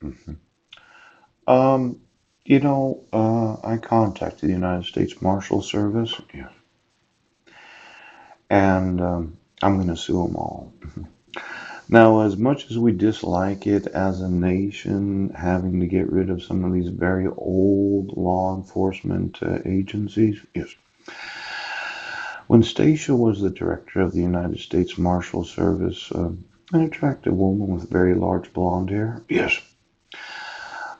Mhm. Um, I contacted the United States Marshal Service, yeah, and I'm going to sue them all. Now, as much as we dislike it as a nation, having to get rid of some of these very old law enforcement agencies, yes. When Stacia was the director of the United States Marshal Service, an attractive woman with very large blonde hair, yes.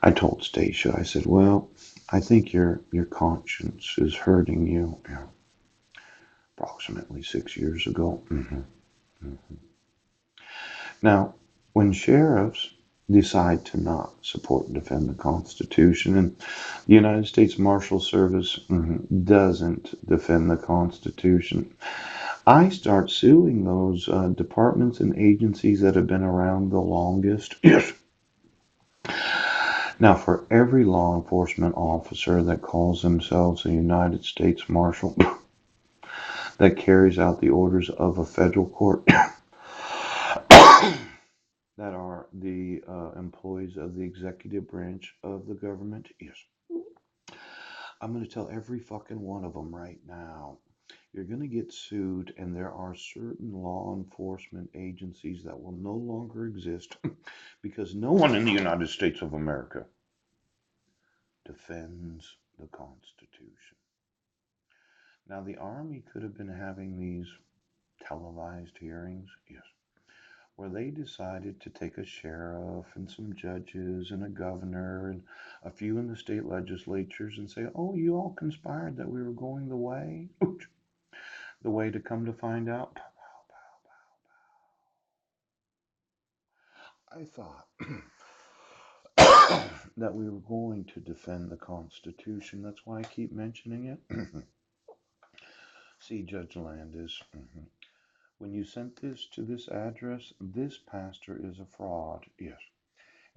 I told Stacia, I said, well, I think your conscience is hurting you. Yeah, approximately 6 years ago. Now, when sheriffs decide to not support and defend the Constitution, and the United States Marshal Service doesn't defend the Constitution, I start suing those departments and agencies that have been around the longest. Yes. Now, for every law enforcement officer that calls themselves a United States Marshal that carries out the orders of a federal court that are the employees of the executive branch of the government, yes, I'm going to tell every fucking one of them right now. You're going to get sued, and there are certain law enforcement agencies that will no longer exist because no one in the United States of America defends the Constitution. Now, the Army could have been having these televised hearings, yes, where they decided to take a sheriff and some judges and a governor and a few in the state legislatures and say, oh, you all conspired that we were going the way to come to find out. I thought that we were going to defend the Constitution. That's why I keep mentioning it. See, Judge Landis, when you sent this to this address, this pastor is a fraud. Yes.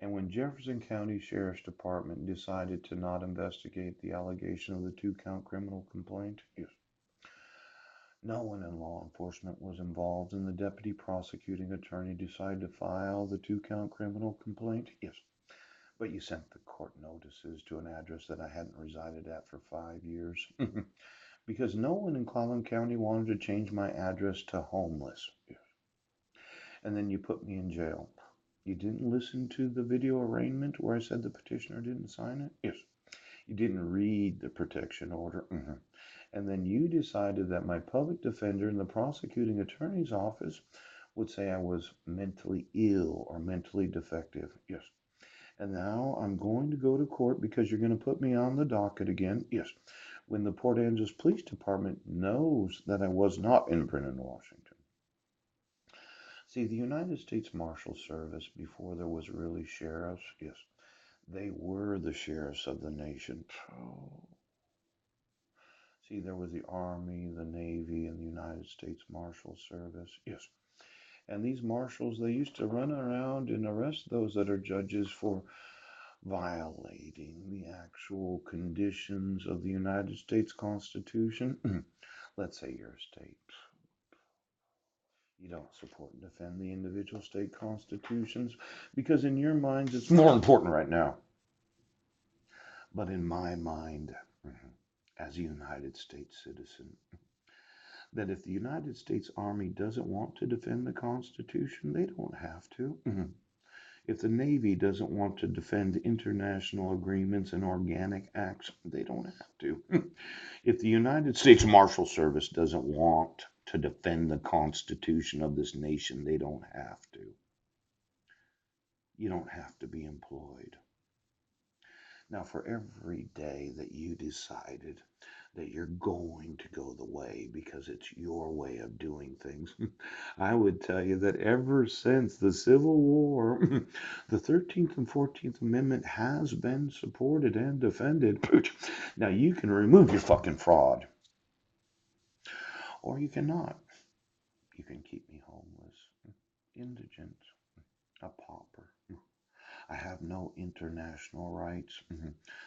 And when Jefferson County Sheriff's Department decided to not investigate the allegation of the 2 count criminal complaint, yes, no one in law enforcement was involved, and the deputy prosecuting attorney decided to file the 2 count criminal complaint, yes. But you sent the court notices to an address that I hadn't resided at for 5 years because no one in Clallam County wanted to change my address to homeless. Yes. And then you put me in jail. You didn't listen to the video arraignment where I said the petitioner didn't sign it? Yes. You didn't read the protection order. And then you decided that my public defender in the prosecuting attorney's office would say I was mentally ill or mentally defective. Yes. And now I'm going to go to court because you're going to put me on the docket again. Yes. When the Port Angeles Police Department knows that I was not in Brennan, Washington. See, the United States Marshal Service, before there was really sheriffs, yes, they were the sheriffs of the nation. See, there was the Army, the Navy, and the United States Marshal Service, yes. And these marshals, they used to run around and arrest those that are judges for violating the actual conditions of the United States Constitution. Let's say you're a state. You don't support and defend the individual state constitutions because in your minds it's more important right now. But in my mind, as a United States citizen, that if the United States Army doesn't want to defend the Constitution, they don't have to. If the Navy doesn't want to defend international agreements and organic acts, they don't have to. If the United States Marshal Service doesn't want to defend the Constitution of this nation, they don't have to. You don't have to be employed. Now, for every day that you decided that you're going to go the way because it's your way of doing things, I would tell you that ever since the Civil War, the 13th and 14th Amendment has been supported and defended. Now, you can remove your fucking fraud, or you cannot. You can keep me homeless, indigent, a pauper. I have no international rights.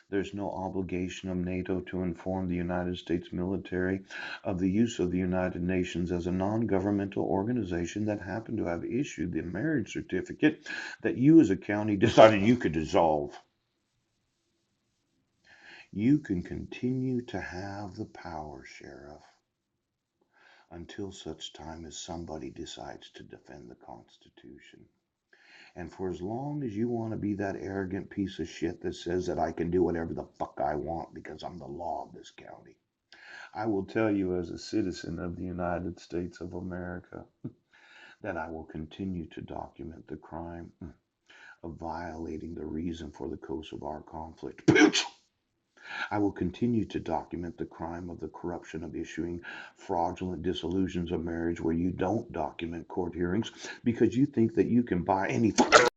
There's no obligation of NATO to inform the United States military of the use of the United Nations as a non governmental organization that happened to have issued the marriage certificate that you as a county decided you could dissolve. You can continue to have the power, Sheriff, until such time as somebody decides to defend the Constitution. And for as long as you want to be that arrogant piece of shit that says that I can do whatever the fuck I want because I'm the law of this county, I will tell you as a citizen of the United States of America that I will continue to document the crime of violating the reason for the Kosovar conflict. I will continue to document the crime of the corruption of issuing fraudulent dissolutions of marriage where you don't document court hearings because you think that you can buy any